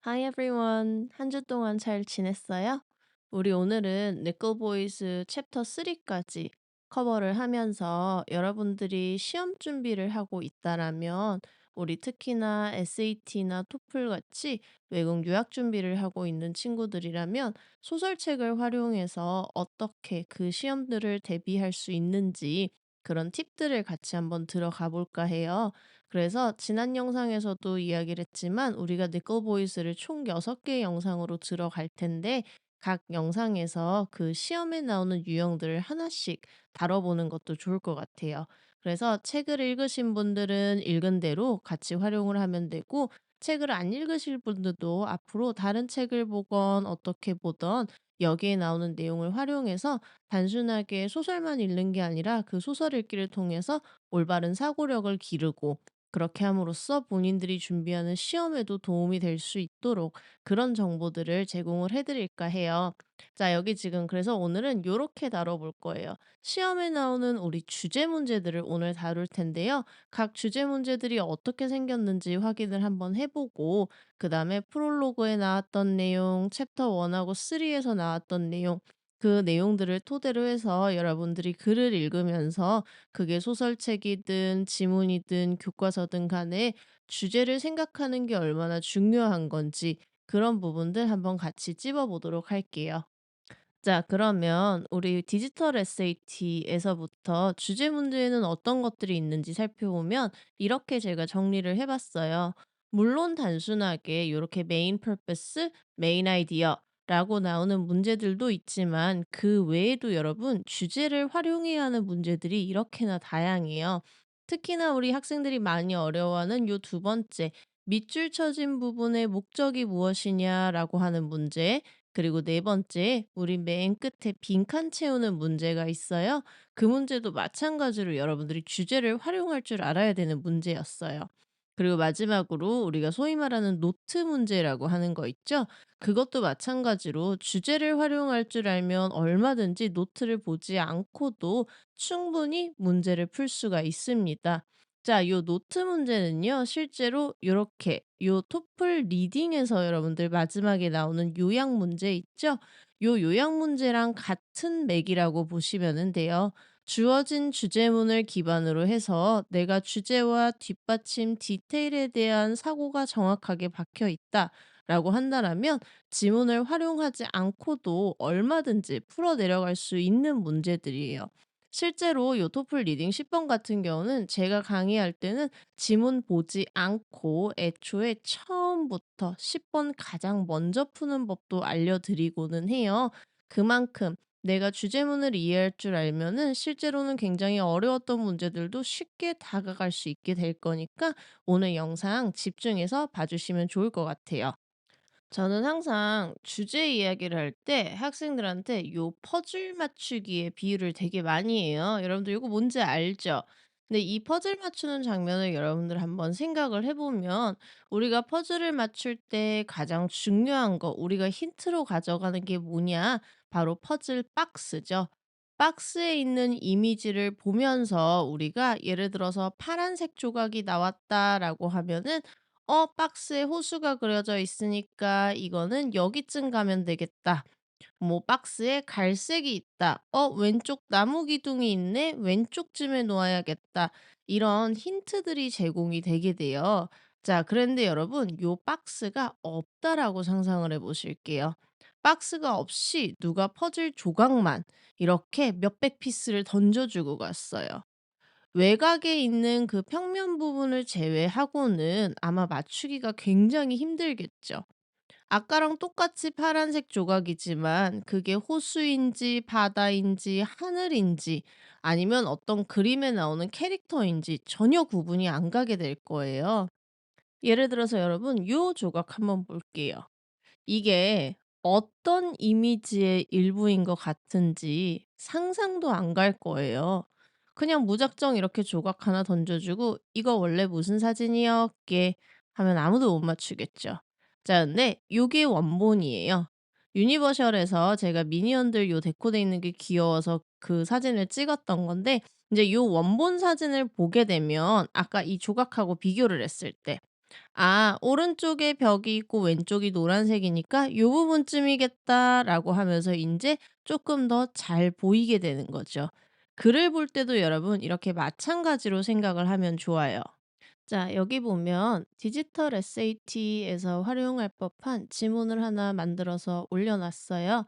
Hi everyone. 한 주 동안 잘 지냈어요? 우리 오늘은 니클보이스 챕터 3까지 커버를 하면서 여러분들이 시험 준비를 하고 있다라면 우리 특히나 SAT나 토플 같이 외국 유학 준비를 하고 있는 친구들이라면 소설책을 활용해서 어떻게 그 시험들을 대비할 수 있는지 그런 팁들을 같이 한번 들어가 볼까 해요. 그래서 지난 영상에서도 이야기를 했지만 우리가 니클보이스를 총 6개 영상으로 들어갈 텐데 각 영상에서 그 시험에 나오는 유형들을 하나씩 다뤄보는 것도 좋을 것 같아요. 그래서 책을 읽으신 분들은 읽은 대로 같이 활용을 하면 되고 책을 안 읽으실 분들도 앞으로 다른 책을 보건 어떻게 보던 여기에 나오는 내용을 활용해서 단순하게 소설만 읽는 게 아니라 그 소설 읽기를 통해서 올바른 사고력을 기르고 그렇게 함으로써 본인들이 준비하는 시험에도 도움이 될 수 있도록 그런 정보들을 제공을 해 드릴까 해요. 자, 여기 지금 그래서 오늘은 요렇게 다뤄볼 거예요. 시험에 나오는 우리 주제 문제들을 오늘 다룰 텐데요. 각 주제 문제들이 어떻게 생겼는지 확인을 한번 해 보고 그다음에 프롤로그에 나왔던 내용, 챕터 1하고 3에서 나왔던 내용 그 내용들을 토대로 해서 여러분들이 글을 읽으면서 그게 소설책이든 지문이든 교과서든 간에 주제를 생각하는 게 얼마나 중요한 건지 그런 부분들 한번 같이 찝어 보도록 할게요. 자, 그러면 우리 디지털 SAT에서부터 주제 문제에는 어떤 것들이 있는지 살펴보면 이렇게 제가 정리를 해 봤어요. 물론 단순하게 이렇게 메인 퍼포스, 메인 아이디어 라고 나오는 문제들도 있지만 그 외에도 여러분 주제를 활용해야 하는 문제들이 이렇게나 다양해요. 특히나 우리 학생들이 많이 어려워하는 요 두 번째 밑줄 쳐진 부분의 목적이 무엇이냐라고 하는 문제 그리고 네 번째, 우리 맨 끝에 빈칸 채우는 문제가 있어요. 그 문제도 마찬가지로 여러분들이 주제를 활용할 줄 알아야 되는 문제였어요. 그리고 마지막으로 우리가 소위 말하는 노트 문제라고 하는 거 있죠? 그것도 마찬가지로 주제를 활용할 줄 알면 얼마든지 노트를 보지 않고도 충분히 문제를 풀 수가 있습니다. 자, 요 노트 문제는요. 실제로 요렇게 요 토플 리딩에서 여러분들 마지막에 나오는 요약 문제 있죠? 요 요약 문제랑 같은 맥이라고 보시면은 돼요. 주어진 주제문을 기반으로 해서 내가 주제와 뒷받침 디테일에 대한 사고가 정확하게 박혀 있다라고 한다라면 지문을 활용하지 않고도 얼마든지 풀어 내려갈 수 있는 문제들이에요. 실제로 요 토플 리딩 10번 같은 경우는 제가 강의할 때는 지문 보지 않고 애초에 처음부터 10번 가장 먼저 푸는 법도 알려드리고는 해요. 그만큼 내가 주제문을 이해할 줄 알면은 실제로는 굉장히 어려웠던 문제들도 쉽게 다가갈 수 있게 될 거니까 오늘 영상 집중해서 봐주시면 좋을 것 같아요. 저는 항상 주제 이야기를 할 때 학생들한테 요 퍼즐 맞추기의 비유를 되게 많이 해요. 여러분들 이거 뭔지 알죠? 근데 이 퍼즐 맞추는 장면을 여러분들 한번 생각을 해보면 우리가 퍼즐을 맞출 때 가장 중요한 거 우리가 힌트로 가져가는 게 뭐냐? 바로 퍼즐 박스죠. 박스에 있는 이미지를 보면서 우리가 예를 들어서 파란색 조각이 나왔다라고 하면은 박스에 호수가 그려져 있으니까 이거는 여기쯤 가면 되겠다. 뭐 박스에 갈색이 있다. 왼쪽 나무 기둥이 있네. 왼쪽쯤에 놓아야겠다. 이런 힌트들이 제공이 되게 돼요. 자, 그런데 여러분, 요 박스가 없다라고 상상을 해 보실게요. 박스가 없이 누가 퍼즐 조각만 이렇게 몇백 피스를 던져주고 갔어요. 외곽에 있는 그 평면 부분을 제외하고는 아마 맞추기가 굉장히 힘들겠죠. 아까랑 똑같이 파란색 조각이지만 그게 호수인지 바다인지 하늘인지 아니면 어떤 그림에 나오는 캐릭터인지 전혀 구분이 안 가게 될 거예요. 예를 들어서 여러분 요 조각 한번 볼게요. 이게 어떤 이미지의 일부인 것 같은지 상상도 안 갈 거예요. 그냥 무작정 이렇게 조각 하나 던져주고 "이거 원래 무슨 사진이었게?" 하면 아무도 못 맞추겠죠. 자, 근데 요게 원본이에요. 유니버셜에서 제가 미니언들 요 데코돼 있는 게 귀여워서 그 사진을 찍었던 건데 이제 요 원본 사진을 보게 되면 아까 이 조각하고 비교를 했을 때 아, 오른쪽에 벽이 있고 왼쪽이 노란색이니까 '요 부분쯤이겠다.'라고 하면서 인제 쪼끔 더 잘 보이게 되는 거죠. 글을 볼 때도 여러분 이렇게 마찬가지로 생각을 하면 좋아요. 자, 여기 보면 디지털 SAT에서 활용할 법한 지문을 하나 만들어서 올려놨어요.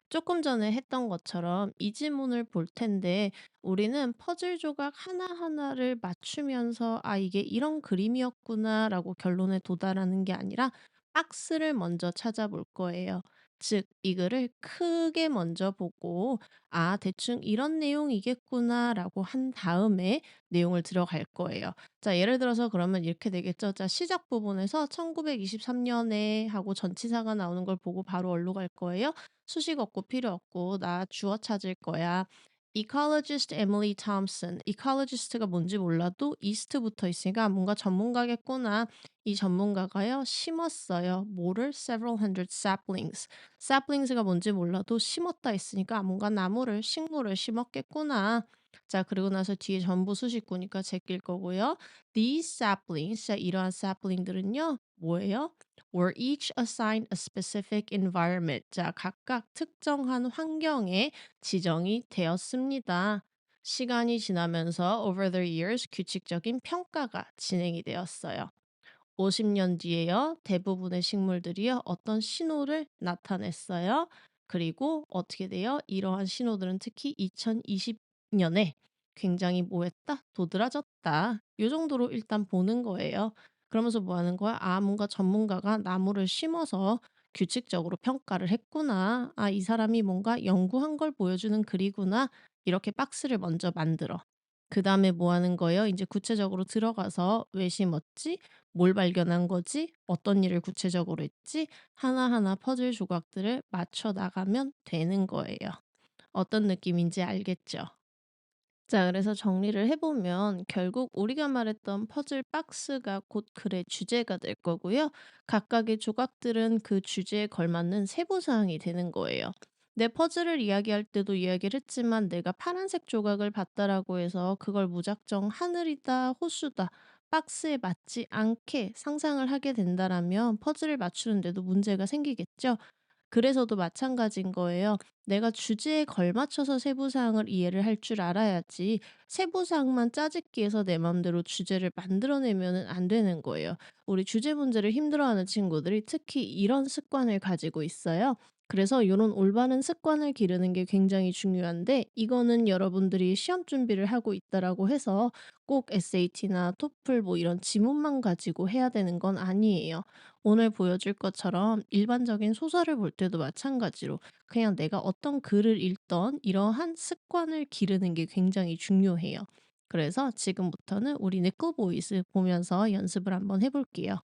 조금 전에 했던 것처럼 이 지문을 볼 텐데 우리는 퍼즐 조각 하나하나를 맞추면서 아, 이게 이런 그림이었구나라고 결론에 도달하는 게 아니라 박스를 먼저 찾아볼 거예요. 즉, 이 글을 크게 먼저 보고 아, 대충 이런 내용이겠구나라고 한 다음에 내용을 들어갈 거예요. 자, 예를 들어서 그러면 이렇게 되겠죠. 자, 시작 부분에서 1923 년에 하고 전치사가 나오는 걸 보고 바로 어디로 갈 거예요? 수식 없고 필요 없고 나 주어 찾을 거야. Ecologist Emily Thompson. Ecologist가 뭔지 몰라도 east 붙어 있으니까 뭔가 전문가겠구나. 이 전문가가요, 심었어요. 뭐를? Several hundred saplings. saplings가 뭔지 몰라도 심었다 했으니까 뭔가 나무를, 식물을 심었겠구나. 자, 그리고 나서 뒤에 전부 수식구니까 제낄 거고요. These saplings, 자, 이러한 sapling들은요, 뭐예요? Were each assigned a specific environment. 자, 각각 특정한 환경에 지정이 되었습니다. 시간이 지나면서 over the years 규칙적인 평가가 진행이 되었어요. 50년 뒤에요. 대부분의 식물들이요. 어떤 신호를 나타냈어요. 그리고 어떻게 돼요? 이러한 신호들은 특히 2020년에 굉장히 뭐 했다? 도드라졌다. 요 정도로 일단 보는 거예요. 그러면서 뭐 하는 거야? 아, 뭔가 전문가가 나무를 심어서 규칙적으로 평가를 했구나. 아, 이 사람이 뭔가 연구한 걸 보여주는 글이구나. 이렇게 박스를 먼저 만들어. 그다음에 뭐 하는 거예요? 이제 구체적으로 들어가서 왜 심었지? 뭘 발견한 거지? 어떤 일을 구체적으로 했지? 하나하나 퍼즐 조각들을 맞춰 나가면 되는 거예요. 어떤 느낌인지 알겠죠? 자, 그래서 정리를 해보면 결국 우리가 말했던 퍼즐 박스가 곧 글의 주제가 될 거고요. 각각의 조각들은 그 주제에 걸맞는 세부사항이 되는 거예요. 내 퍼즐을 이야기할 때도 이야기를 했지만 내가 파란색 조각을 봤다라고 해서 그걸 무작정 하늘이다, 호수다, 박스에 맞지 않게 상상을 하게 된다라면 퍼즐을 맞추는데도 문제가 생기겠죠. 그래서도 마찬가지인 거예요. 내가 주제에 걸맞춰서 세부 사항을 이해를 할 줄 알아야지 세부 사항만 짜집기해서 내 맘대로 주제를 만들어내면은 안 되는 거예요. 우리 주제 문제를 힘들어하는 친구들이 특히 이런 습관을 가지고 있어요. 그래서 이런 올바른 습관을 기르는 게 굉장히 중요한데 이거는 여러분들이 시험 준비를 하고 있다라고 해서 꼭 SAT나 토플 뭐 이런 지문만 가지고 해야 되는 건 아니에요. 오늘 보여줄 것처럼 일반적인 소설을 볼 때도 마찬가지로 그냥 내가 어떤 글을 읽던 이러한 습관을 기르는 게 굉장히 중요해요. 그래서 지금부터는 우리 네클보이스 보면서 연습을 한번 해볼게요.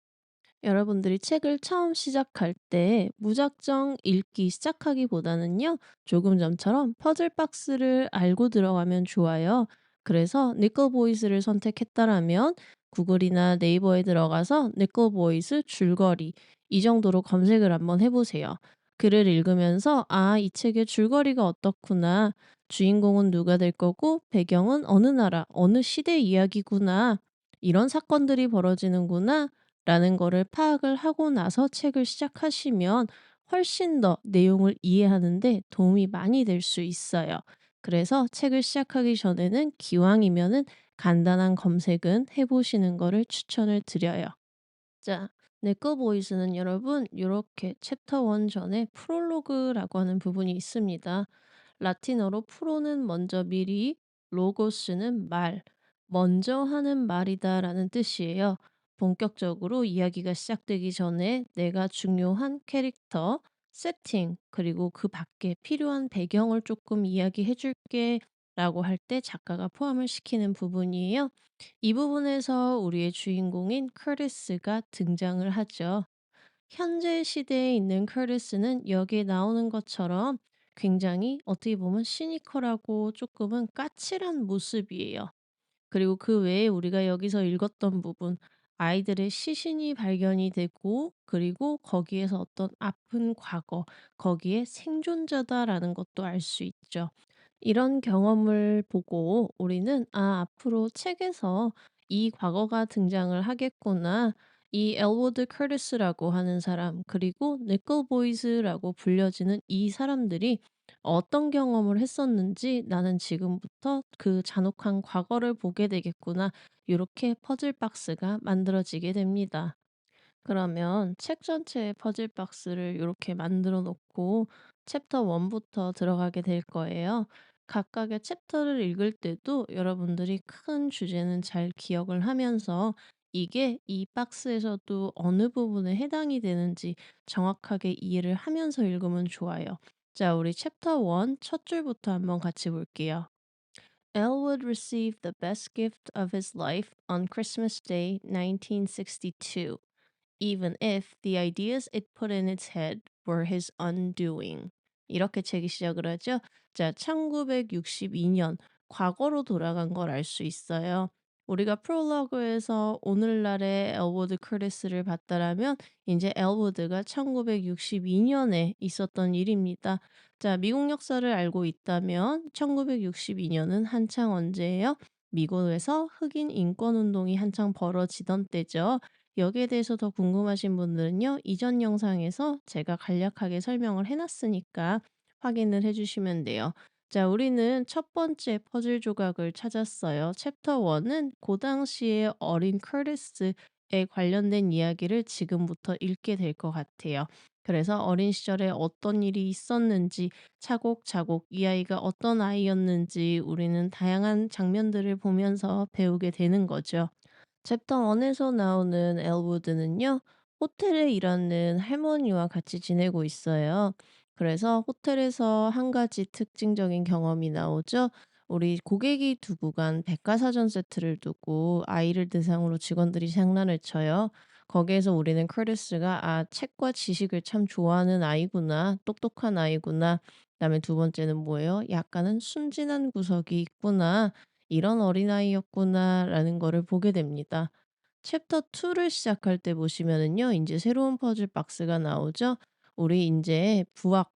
여러분들이 책을 처음 시작할 때 무작정 읽기 시작하기보다는요, 조금 전처럼 퍼즐 박스를 알고 들어가면 좋아요. 그래서 니꺼 보이스를 선택했다라면 구글이나 네이버에 들어가서 니꺼 보이스 줄거리 이 정도로 검색을 한번 해보세요. 글을 읽으면서 아, 이 책의 줄거리가 어떻구나. 주인공은 누가 될 거고 배경은 어느 나라, 어느 시대 이야기구나. 이런 사건들이 벌어지는구나. 라는 거를 파악을 하고 나서 책을 시작하시면 훨씬 더 내용을 이해하는 데 도움이 많이 될 수 있어요. 그래서 책을 시작하기 전에는 기왕이면은 간단한 검색은 해 보시는 거를 추천을 드려요. 자, 네꺼 보이스는 여러분 요렇게 챕터 1 전에 프롤로그라고 하는 부분이 있습니다. 라틴어로 프로는 먼저 미리, 로고스는 말, 먼저 하는 말이다라는 뜻이에요. 본격적으로 이야기가 시작되기 전에 내가 중요한 캐릭터, 세팅, 그리고 그 밖에 필요한 배경을 조금 이야기해 줄게 라고 할 때 작가가 포함을 시키는 부분이에요. 이 부분에서 우리의 주인공인 커리스가 등장을 하죠. 현재 시대에 있는 커리스는 여기에 나오는 것처럼 굉장히 어떻게 보면 시니컬하고 조금은 까칠한 모습이에요. 그리고 그 외에 우리가 여기서 읽었던 부분, 아이들의 시신이 발견이 되고, 그리고 거기에서 어떤 아픈 과거, 거기에 생존자다라는 것도 알 수 있죠. 이런 경험을 보고 우리는 아, 앞으로 책에서 이 과거가 등장을 하겠구나. 이 엘워드 커리스라고 하는 사람 그리고 니콜 보이즈라고 불려지는 이 사람들이 어떤 경험을 했었는지 '나는 지금부터 그 잔혹한 과거를 보게 되겠구나.' 요렇게 퍼즐 박스가 만들어지게 됩니다. 그러면 책 전체의 퍼즐 박스를 이렇게 만들어 놓고 챕터 1 부터 들어가게 될 거예요. 각각의 챕터를 읽을 때도 여러분들이 큰 주제는 잘 기억을 하면서 이게 이 박스에서도 어느 부분에 해당이 되는지 정확하게 이해를 하면서 읽으면 좋아요. 자, 우리 챕터 1 첫 줄부터 한번 같이 볼게요. Elwood received the best gift of his life on Christmas Day 1962. Even if the ideas it put in its head were his undoing. 이렇게 책이 시작을 하죠. 자, 1962년 과거로 돌아간 걸 알 수 있어요. 우리가 프롤로그에서 오늘날의 엘워드 크리스를 봤다라면 이제 엘워드가 1962년에 있었던 일입니다. 자, 미국 역사를 알고 있다면 1962년은 한창 언제예요? 미국에서 흑인 인권 운동이 한창 벌어지던 때죠. 여기에 대해서 더 궁금하신 분들은요, 이전 영상에서 제가 간략하게 설명을 해놨으니까 확인을 해주시면 돼요. 자, 우리는 첫 번째 퍼즐 조각을 찾았어요. 챕터 1은 그 당시에 어린 커리스에 관련된 이야기를 지금부터 읽게 될 것 같아요. 그래서 어린 시절에 어떤 일이 있었는지 차곡차곡 이 아이가 어떤 아이였는지 우리는 다양한 장면들을 보면서 배우게 되는 거죠. 챕터 1에서 나오는 엘우드는요, 호텔에 일하는 할머니와 같이 지내고 있어요. 그래서 호텔에서 한 가지 특징적인 경험이 나오죠. 우리 고객이 두고 간 백과사전 세트를 두고 아이를 대상으로 직원들이 장난을 쳐요. 거기에서 우리는 크리스가 아, 책과 지식을 참 좋아하는 아이구나, 똑똑한 아이구나. 그다음에 두 번째는 뭐예요? 약간은 순진한 구석이 있구나. 이런 어린아이였구나라는 거를 보게 됩니다. 챕터 2를 시작할 때 보시면은요. 인제 새로운 퍼즐 박스가 나오죠. 우리 인제 부엌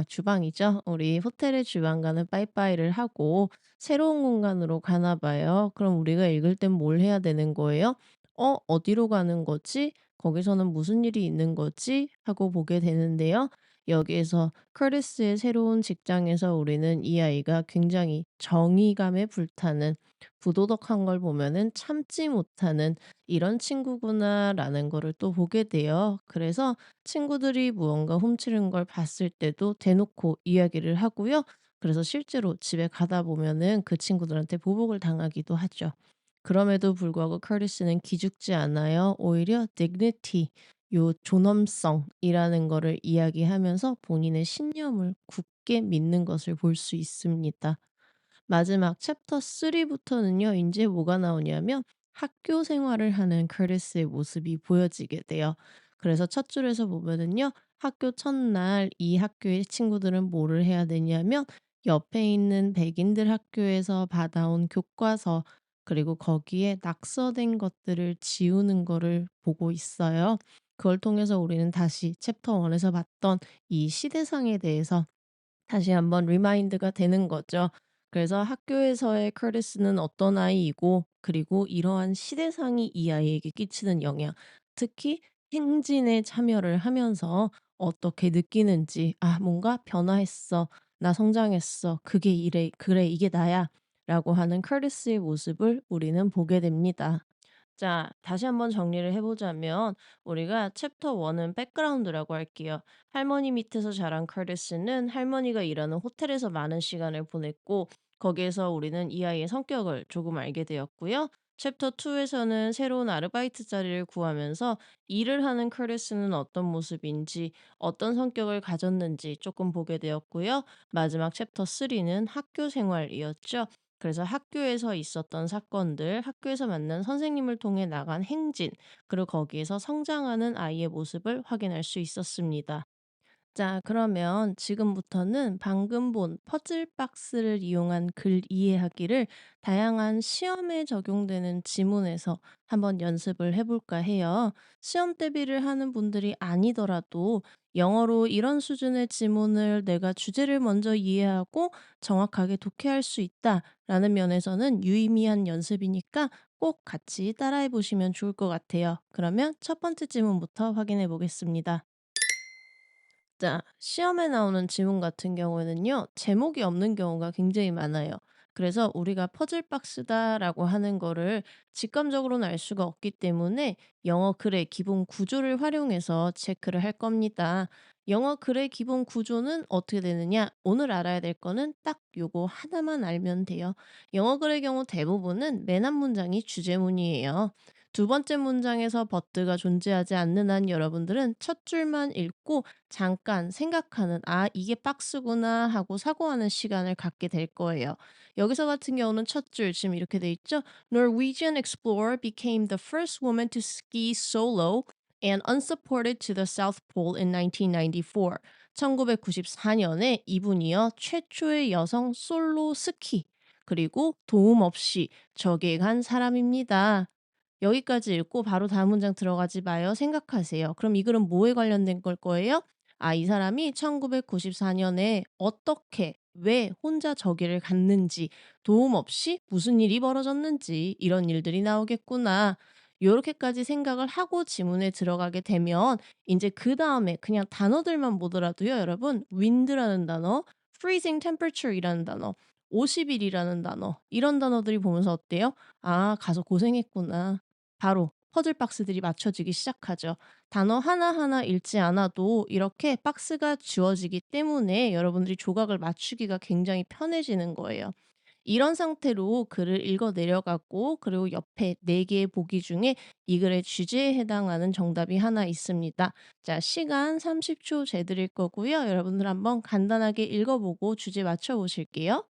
주방이죠. 우리 호텔의 주방과는 빠이빠이를 하고 새로운 공간으로 가나 봐요. 그럼 우리가 읽을 땐 뭘 해야 되는 거예요? '어 어디로 가는 거지? 거기서는 무슨 일이 있는 거지?' 하고 보게 되는데요. 여기에서 커리스의 새로운 직장에서 우리는 이 아이가 굉장히 정의감에 불타는 부도덕한 걸 보면은 참지 못하는 '이런 친구구나.'라는 거를 또 보게 돼요. 그래서 친구들이 무언가 훔치는 걸 봤을 때도 대놓고 이야기를 하고요. 그래서 실제로 집에 가다 보면은 그 친구들한테 보복을 당하기도 하죠. 그럼에도 불구하고 커리스는 기죽지 않아요. 오히려 dignity 요 존엄성이라는 거를 이야기하면서 본인의 신념을 굳게 믿는 것을 볼 수 있습니다. 마지막 챕터 3부터는요. 인제 뭐가 나오냐면 학교 생활을 하는 크리스의 모습이 보여지게 돼요. 그래서 첫 줄에서 보면은요. 학교 첫날 이 학교의 친구들은 뭐를 해야 되냐면 옆에 있는 백인들 학교에서 받아온 교과서 그리고 거기에 낙서된 것들을 지우는 거를 보고 있어요. 그걸 통해서 우리는 다시 챕터 1에서 봤던 이 시대상에 대해서 다시 한번 리마인드가 되는 거죠. 그래서 학교에서의 커리스는 어떤 아이이고 그리고 이러한 시대상이 이 아이에게 끼치는 영향, 특히 행진에 참여를 하면서 어떻게 느끼는지 '아 뭔가 변화했어. 나 성장했어. 그게 이래. 그래 이게 나야.'라고 하는 커리스의 모습을 우리는 보게 됩니다. 자, 다시 한번 정리를 해보자면 우리가 챕터 1은 백그라운드라고 할게요. 할머니 밑에서 자란 커리스는 할머니가 일하는 호텔에서 많은 시간을 보냈고 거기에서 우리는 이 아이의 성격을 조금 알게 되었고요. 챕터 2에서는 새로운 아르바이트 자리를 구하면서 일을 하는 커리스는 어떤 모습인지 어떤 성격을 가졌는지 조금 보게 되었고요. 마지막 챕터 3는 학교 생활이었죠. 그래서 학교에서 있었던 사건들, 학교에서 만난 선생님을 통해 나간 행진, 그리고 거기에서 성장하는 아이의 모습을 확인할 수 있었습니다. 자, 그러면 지금부터는 방금 본 퍼즐 박스를 이용한 글 이해하기를 다양한 시험에 적용되는 지문에서 한번 연습을 해볼까 해요. 시험 대비를 하는 분들이 아니더라도 영어로 이런 수준의 지문을 내가 주제를 먼저 이해하고 정확하게 독해할 수 있다라는 면에서는 유의미한 연습이니까 꼭 같이 따라해 보시면 좋을 것 같아요. 그러면 첫 번째 질문부터 확인해 보겠습니다. 자, 시험에 나오는 지문 같은 경우에는요, 제목이 없는 경우가 굉장히 많아요. 그래서 우리가 퍼즐 박스다라고 하는 거를 직감적으로는 알 수가 없기 때문에 영어 글의 기본 구조를 활용해서 체크를 할 겁니다. 영어 글의 기본 구조는 어떻게 되느냐? 오늘 알아야 될 거는 딱 요거 하나만 알면 돼요. 영어 글의 경우 대부분은 맨 앞 문장이 주제문이에요. 두 번째 문장에서 버트가 존재하지 않는 한 여러분들은 첫 줄만 읽고 잠깐 생각하는 '아 이게 박스구나.' 하고 사고하는 시간을 갖게 될 거예요. 여기서 같은 경우는 첫 줄 지금 이렇게 돼 있죠. "Norwegian explorer became the first woman to ski solo and unsupported to the South Pole in 1994." 1994년에 이분이요 최초의 여성 솔로 스키 그리고 도움 없이 저기에 간 사람입니다. 여기까지 읽고 바로 다음 문장 들어가지 마요. 생각하세요. 그럼 이 글은 뭐에 관련된 걸 거예요? 아, 이 사람이 1994년에 어떻게, 왜 혼자 저기를 갔는지, 도움 없이 무슨 일이 벌어졌는지, 이런 일들이 나오겠구나. 요렇게까지 생각을 하고 지문에 들어가게 되면, 이제 그 다음에 그냥 단어들만 보더라도요, 여러분, wind라는 단어, freezing temperature이라는 단어, 50일이라는 단어, 이런 단어들이 보면서 어때요? 아, 가서 고생했구나. 바로 퍼즐 박스들이 맞춰지기 시작하죠. 단어 하나하나 읽지 않아도 이렇게 박스가 주어지기 때문에 여러분들이 조각을 맞추기가 굉장히 편해지는 거예요. 이런 상태로 글을 읽어 내려가고 그리고 옆에 4 개의 보기 중에 이 글의 주제에 해당하는 정답이 하나 있습니다. 자, 시간 30초 재드릴 거고요. 여러분들 한번 간단하게 읽어 보고 주제 맞춰 보실게요.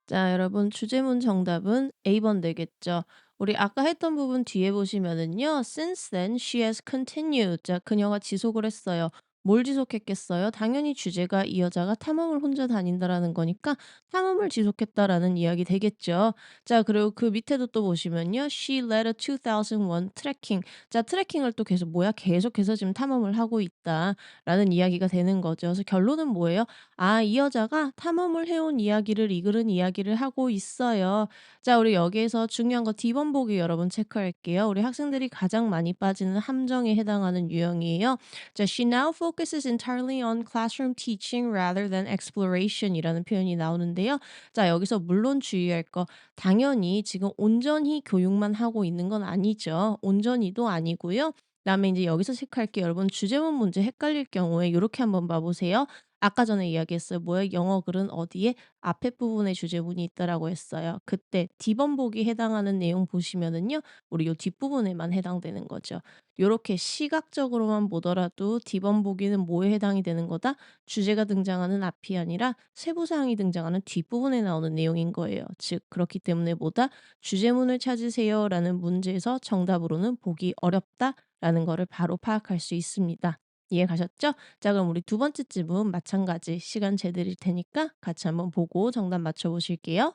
자, 여러분 주제문 정답은 A번 되겠죠. 우리 아까 했던 부분 뒤에 보시면은요. Since then she has continued. 자, 그녀가 지속을 했어요. 뭘 지속했겠어요? 당연히 주제가 이 여자가 탐험을 혼자 다닌다라는 거니까 탐험을 지속했다라는 이야기 되겠죠. 자, 그리고 그 밑에도 또 보시면요. She led a 2001 트레킹. 자, 트레킹을 또 계속 뭐야? 계속해서 지금 탐험을 하고 있다라는 이야기가 되는 거죠. 그래서 결론은 뭐예요? 아, 이 여자가 탐험을 해온 이야기를 이 글은 이야기를 하고 있어요. 자, 우리 여기에서 중요한 거 D번 보기 여러분 체크할게요. 우리 학생들이 가장 많이 빠지는 함정에 해당하는 유형이에요. 자, she now focuses entirely on classroom teaching rather than exploration 이라는 표현이 나오는데요. 자, 여기서 물론 주의할 거 당연히 지금 온전히 교육만 하고 있는 건 아니죠. 온전히도 아니고요. 그다음에 이제 여기서 체크할게요. 여러분 주제문 문제 헷갈릴 경우에 요렇게 한번 봐 보세요. 아까 전에 이야기했어요. 뭐야? 영어 글은 어디에 앞에 부분에 주제문이 있다라고 했어요. 그때 D번복이 해당하는 내용 보시면은요. 우리 요 뒷부분에만 해당되는 거죠. 요렇게 시각적으로만 보더라도 D번보기는 뭐에 해당이 되는 거다? 주제가 등장하는 앞이 아니라 세부 사항이 등장하는 뒷부분에 나오는 내용인 거예요. 즉 그렇기 때문에 뭐다? "주제문을 찾으세요."라는 문제에서 정답으로는 보기 어렵다라는 거를 바로 파악할 수 있습니다. 이해 가셨죠? 자, 그럼 우리 두 번째 질문 마찬가지 시간 재 드릴 테니까 같이 한번 보고 정답 맞춰 보실게요.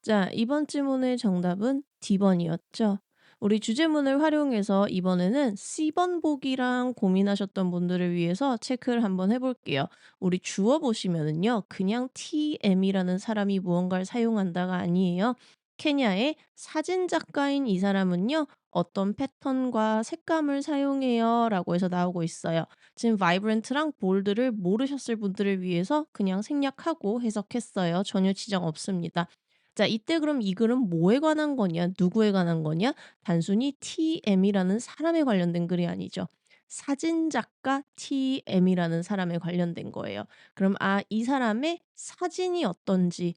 자, 이번 질문의 정답은 D번이었죠. 우리 주제문을 활용해서 이번에는 C번 보기랑 고민하셨던 분들을 위해서 체크를 한번 해볼게요. 우리 주어 보시면은요, 그냥 TM이라는 사람이 무언가를 사용한다가 아니에요. 케냐의 사진 작가인 이 사람은요, 어떤 패턴과 색감을 사용해요 라고 해서 나오고 있어요. 지금 vibrant랑 bold를 모르셨을 분들을 위해서 그냥 생략하고 해석했어요. 전혀 지장 없습니다. 자, 이때 그럼 이 글은 뭐에 관한 거냐? 누구에 관한 거냐? 단순히 TM이라는 사람에 관련된 글이 아니죠. 사진 작가 TM이라는 사람에 관련된 거예요. 그럼 이 사람의 사진이 어떤지,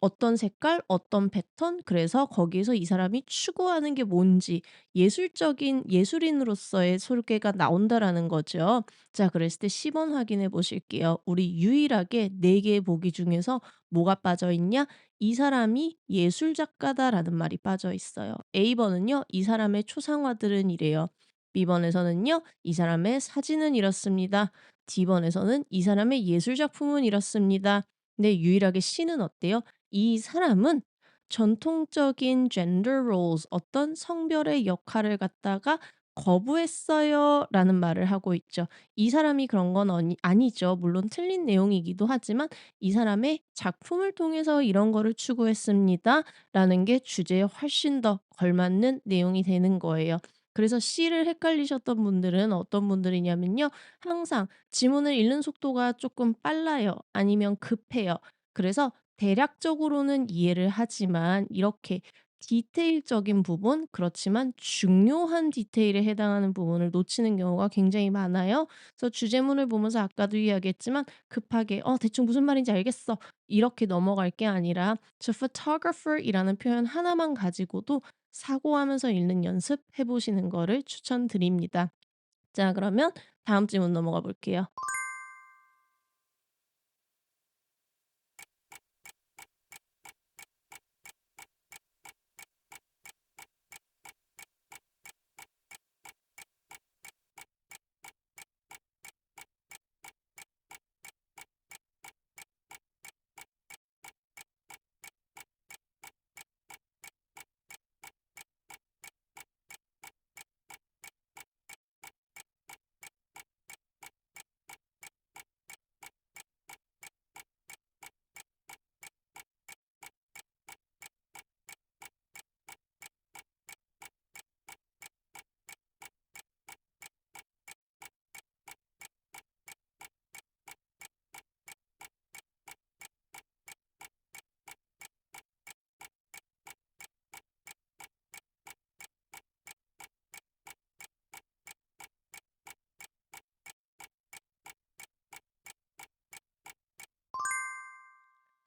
어떤 색깔, 어떤 패턴, 그래서 거기에서 이 사람이 추구하는 게 뭔지 예술적인 예술인으로서의 소개가 나온다라는 거죠. 자, 그랬을 때 10번 확인해 보실게요. 우리 유일하게 4개의 보기 중에서 뭐가 빠져 있냐? 이 사람이 예술 작가다라는 말이 빠져 있어요. A번은요, 이 사람의 초상화들은 이래요. B번에서는요, 이 사람의 사진은 이렇습니다. D번에서는 이 사람의 예술 작품은 이렇습니다. 근데 유일하게 C는 어때요? 이 사람은 전통적인 gender roles, 어떤 성별의 역할을 갖다가 거부했어요 라는 말을 하고 있죠. 이 사람이 그런 건 아니죠. 물론 틀린 내용이기도 하지만 이 사람의 작품을 통해서 이런 거를 추구했습니다. 라는 게 주제에 훨씬 더 걸맞는 내용이 되는 거예요. 그래서 C를 헷갈리셨던 분들은 어떤 분들이냐면요. 항상 지문을 읽는 속도가 조금 빨라요. 아니면 급해요. 그래서 대략적으로는 이해를 하지만 이렇게 디테일적인 부분, 그렇지만 중요한 디테일에 해당하는 부분을 놓치는 경우가 굉장히 많아요. 그래서 주제문을 보면서 아까도 이야기했지만 급하게 대충 무슨 말인지 알겠어. 이렇게 넘어갈 게 아니라 저 photographer이라는 표현 하나만 가지고도 사고하면서 읽는 연습 해 보시는 거를 추천드립니다. 자, 그러면 다음 질문 넘어가 볼게요.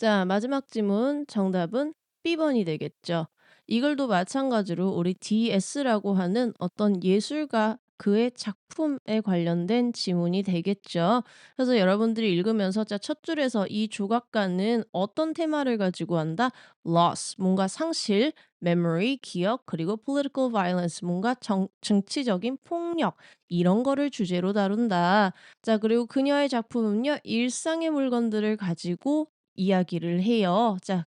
자, 마지막 질문 정답은 B번이 되겠죠. 이글도 마찬가지로 우리 DS라고 하는 어떤 예술가 그의 작품에 관련된 지문이 되겠죠. 그래서 여러분들이 읽으면서 자, 첫 줄에서 이 조각가는 어떤 테마를 가지고 한다? loss, 뭔가 상실, memory, 기억, 그리고 political violence, 뭔가 정치적인 폭력, 이런 거를 주제로 다룬다. 자, 그리고 그녀의 작품은요, 일상의 물건들을 가지고 이야기를 해요. 자,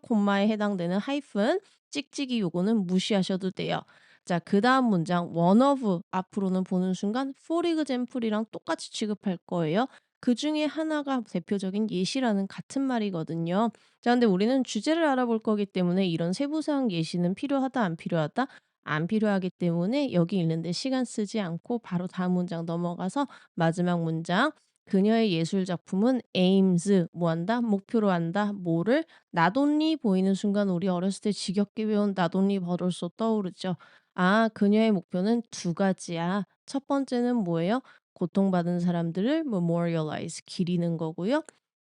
콤마에 해당되는 하이픈, 찍찍이 요거는 무시하셔도 돼요. 자, 그다음 문장 one of 앞으로는 보는 순간 for example이랑 똑같이 취급할 거예요. 그중에 하나가 대표적인 예시라는 같은 말이거든요. 자, 근데 우리는 주제를 알아볼 거기 때문에 이런 세부사항 예시는 필요하다, 안 필요하다? 안 필요하기 때문에 여기 있는데 시간 쓰지 않고 바로 다음 문장 넘어가서 마지막 문장 그녀의 예술 작품은 aims 뭐 한다? 목표로 한다. 뭐를? 나돈니 보이는 순간 우리 어렸을 때 지겹게 배운 나돈니 버릇소 떠오르죠. 그녀의 목표는 두 가지야. 첫 번째는 뭐예요? 고통받은 사람들을 memorialize 기리는 거고요.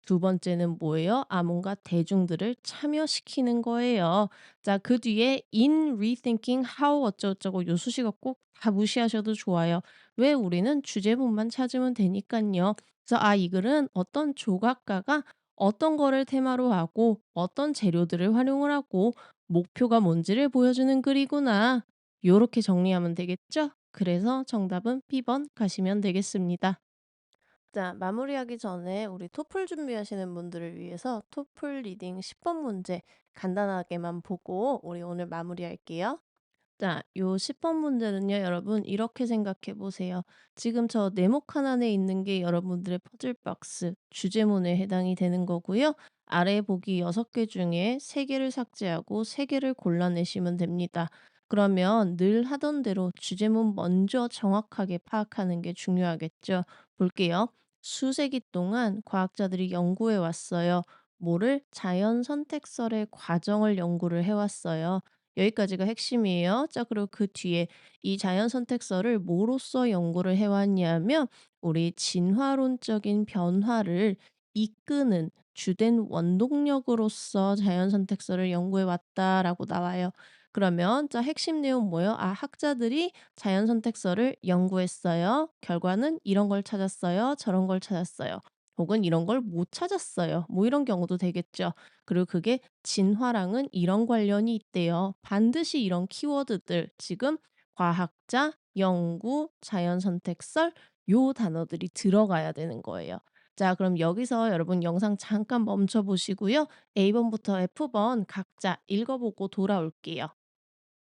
두 번째는 뭐예요? 뭔가 대중들을 참여시키는 거예요. 자, 그 뒤에 in rethinking how 어쩌고저쩌고 요 수식어 꼭 다 무시하셔도 좋아요. 왜 우리는 주제문만 찾으면 되니깐요. 그래서 이 글은 어떤 조각가가 어떤 거를 테마로 하고 어떤 재료들을 활용을 하고 목표가 뭔지를 보여주는 글이구나. 요렇게 정리하면 되겠죠? 그래서 정답은 B번 가시면 되겠습니다. 자, 마무리하기 전에 우리 토플 준비하시는 분들을 위해서 토플 리딩 10번 문제 간단하게만 보고 우리 오늘 마무리할게요. 자, 요 10번 문제는요, 여러분, 이렇게 생각해 보세요. 지금 저 네모 칸 안에 있는 게 여러분들의 퍼즐 박스, 주제문에 해당이 되는 거고요. 아래 보기 6개 중에 3개를 삭제하고 3개를 골라내시면 됩니다. 그러면 늘 하던 대로 주제문 먼저 정확하게 파악하는 게 중요하겠죠. 볼게요. 수세기 동안 과학자들이 연구해 왔어요. 뭐를? 자연 선택설의 과정을 연구를 해왔어요. 여기까지가 핵심이에요. 자, 그리고 그 뒤에 이 자연 선택설을 뭐로써 연구를 해왔냐면 우리 진화론적인 변화를 이끄는 주된 원동력으로서 자연 선택설을 연구해 왔다라고 나와요. 그러면 자, 핵심 내용 뭐예요? 아, 학자들이 자연 선택설을 연구했어요. 결과는 이런 걸 찾았어요. 저런 걸 찾았어요. 혹은 이런 걸 못 찾았어요. 뭐 이런 경우도 되겠죠. 그리고 그게 진화랑은 이런 관련이 있대요. 반드시 이런 키워드들, 지금 과학자, 연구, 자연선택설 요 단어들이 들어가야 되는 거예요. 자, 그럼 여기서 여러분 영상 잠깐 멈춰 보시고요. A번부터 F번 각자 읽어보고 돌아올게요.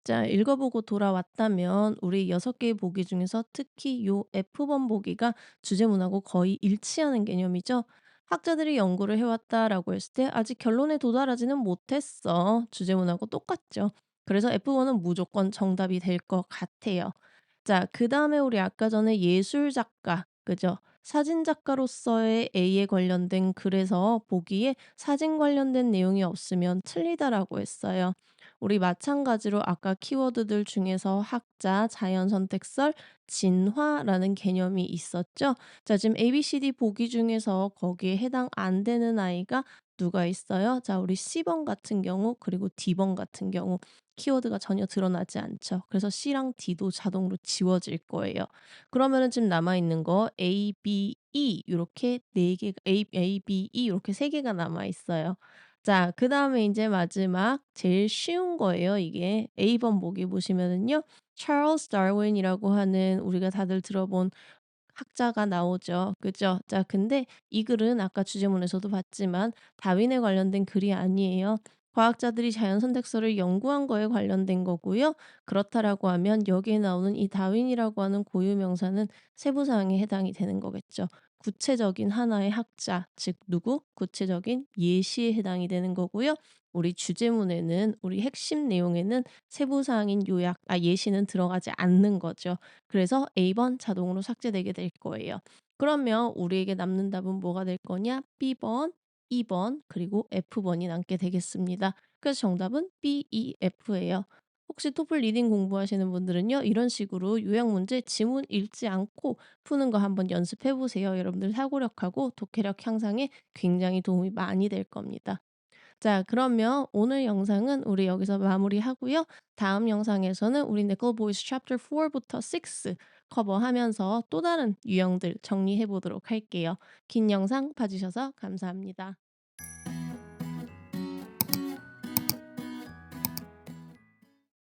자, 읽어보고 돌아왔다면 우리 6개의 보기 중에서 특히 요 F번 보기가 주제문하고 거의 일치하는 개념이죠. 학자들이 연구를 해왔다라고 했을 때 아직 결론에 도달하지는 못했어. 주제문하고 똑같죠. 그래서 F번은 무조건 정답이 될 것 같아요. 자, 그다음에 우리 아까 전에 예술 작가, 그죠? 사진 작가로서의 A에 관련된 글에서 보기에 사진 관련된 내용이 없으면 틀리다라고 했어요. 우리 마찬가지로 아까 키워드들 중에서 학자, 자연 선택설, 진화라는 개념이 있었죠. 자, 지금 ABCD 보기 중에서 거기에 해당 안 되는 아이가 누가 있어요? 자, 우리 C번 같은 경우, 그리고 D번 같은 경우 키워드가 전혀 드러나지 않죠. 그래서 C랑 D도 자동으로 지워질 거예요. 그러면은 지금 남아 있는 거 A, B, E 요렇게 네 개, A, B, E 요렇게 세 개가 남아 있어요. 자, 그다음에 이제 마지막 제일 쉬운 거예요, 이게. A번 보기 보시면은요. 찰스 다윈이라고 하는 우리가 다들 들어본 학자가 나오죠. 그죠? 자, 근데 이 글은 아까 주제문에서도 봤지만 다윈에 관련된 글이 아니에요. 과학자들이 자연 선택설을 연구한 거에 관련된 거고요. 그렇다라고 하면 여기에 나오는 이 다윈이라고 하는 고유 명사는 세부 사항에 해당이 되는 거겠죠. 구체적인 하나의 학자, 즉 누구? 구체적인 예시에 해당이 되는 거고요. 우리 주제문에는 우리 핵심 내용에는 세부 사항인 요약, 예시는 들어가지 않는 거죠. 그래서 A번 자동으로 삭제되게 될 거예요. 그러면 우리에게 남는 답은 뭐가 될 거냐? B번, 2번, 그리고 F번이 남게 되겠습니다. 그래서 정답은 B, E, F예요. 혹시 토플 리딩 공부하시는 분들은요, 이런 식으로 요약 문제 지문 읽지 않고 푸는 거 한번 연습해 보세요. 여러분들 사고력하고 독해력 향상에 굉장히 도움이 많이 될 겁니다. 자, 그러면 오늘 영상은 우리 여기서 마무리하고요. 다음 영상에서는 우리 네클 보이스 챕터 4부터 6 커버하면서 또 다른 유형들 정리해 보도록 할게요. 긴 영상 봐주셔서 감사합니다.